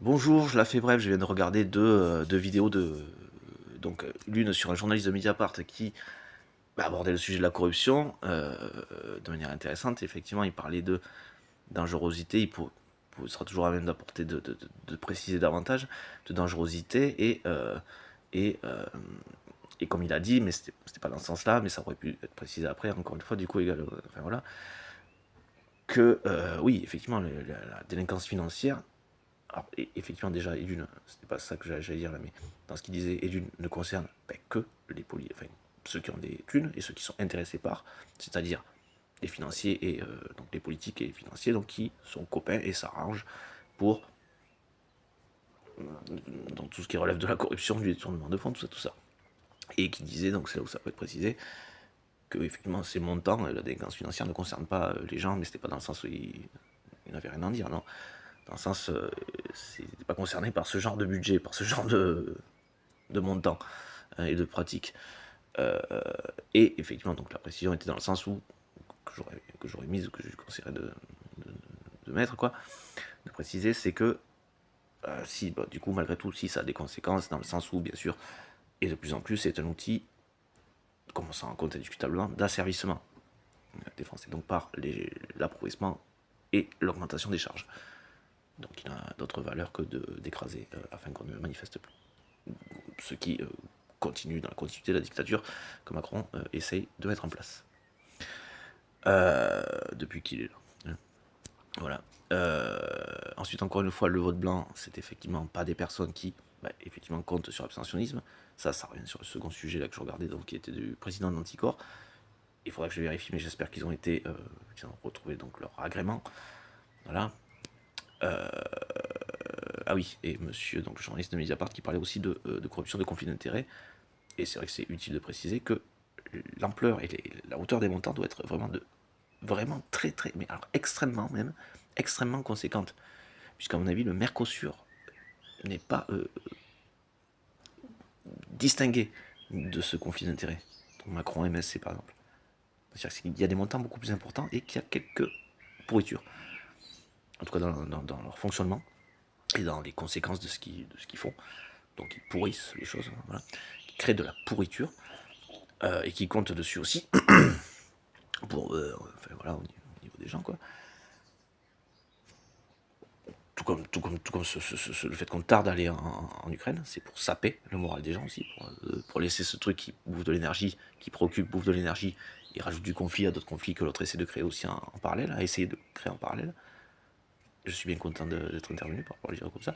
Bonjour, je la fais bref, je viens de regarder deux vidéos donc l'une sur un journaliste de Mediapart qui abordait le sujet de la corruption de manière intéressante. Effectivement, il parlait de dangerosité, il sera toujours à même d'apporter de préciser davantage de dangerosité et, euh, et comme il a dit, mais c'était pas dans ce sens-là, mais ça aurait pu être précisé après, encore une fois, du coup, enfin voilà, que oui, effectivement, la délinquance financière. Alors, effectivement, déjà, et d'une, c'était pas ça que j'allais dire là, mais dans ce qu'il disait, et d'une ne concerne que enfin, ceux qui ont des thunes et ceux qui sont intéressés par, c'est-à-dire les financiers et donc les politiques et les financiers, donc qui sont copains et s'arrangent pour dans tout ce qui relève de la corruption, du détournement de fonds, tout ça. Et qui disait, donc c'est là où ça peut être précisé, que effectivement ces montants, la délinquance financière ne concerne pas les gens, mais c'était pas dans le sens où il n'avait rien à en dire, non. Dans le sens, c'est pas concerné par ce genre de budget, par ce genre de montant et de pratique. Et effectivement, donc la précision était dans le sens où que j'aurais mise ou que je conseillerais de mettre, quoi, de préciser, c'est que si, bah, du coup, malgré tout, si ça a des conséquences, dans le sens où, bien sûr, et de plus en plus, c'est un outil, comme on s'en rend compte indiscutablement, d'asservissement des Français, donc par l'appauvrissement et l'augmentation des charges. Donc il a d'autres valeurs que d'écraser afin qu'on ne manifeste plus. Ce qui continue dans la continuité de la dictature que Macron essaye de mettre en place. Depuis qu'il est là. Voilà. Ensuite, encore une fois, le vote blanc, c'est effectivement pas des personnes qui effectivement comptent sur l'abstentionnisme. Ça revient sur le second sujet là que je regardais, donc qui était du président de l'Anticor. Il faudra que je vérifie, mais j'espère qu'ils ont qu'ils ont retrouvé donc leur agrément. Voilà. Ah oui, et monsieur, donc le journaliste de Mediapart, qui parlait aussi de corruption, de conflit d'intérêts. Et c'est vrai que c'est utile de préciser que l'ampleur et la hauteur des montants doit être vraiment très, mais alors extrêmement même, extrêmement conséquente. Puisqu'à mon avis, le Mercosur n'est pas distingué de ce conflit d'intérêts. Donc Macron MSC par exemple. C'est-à-dire qu'il y a des montants beaucoup plus importants et qu'il y a quelques pourritures. En tout cas dans leur fonctionnement et dans les conséquences de ce qu'ils font. Donc ils pourrissent les choses, voilà. Qui créent de la pourriture et qui comptent dessus aussi pour, enfin voilà, au niveau des gens, quoi. Tout comme le fait qu'on tarde à aller en Ukraine, c'est pour saper le moral des gens aussi, pour laisser ce truc qui bouffe de l'énergie, qui préoccupe, bouffe de l'énergie, et rajoute du conflit à d'autres conflits que l'autre essaie de créer aussi en parallèle, à essayer de créer en parallèle. Je suis bien content d'être intervenu par rapport à le dire comme ça.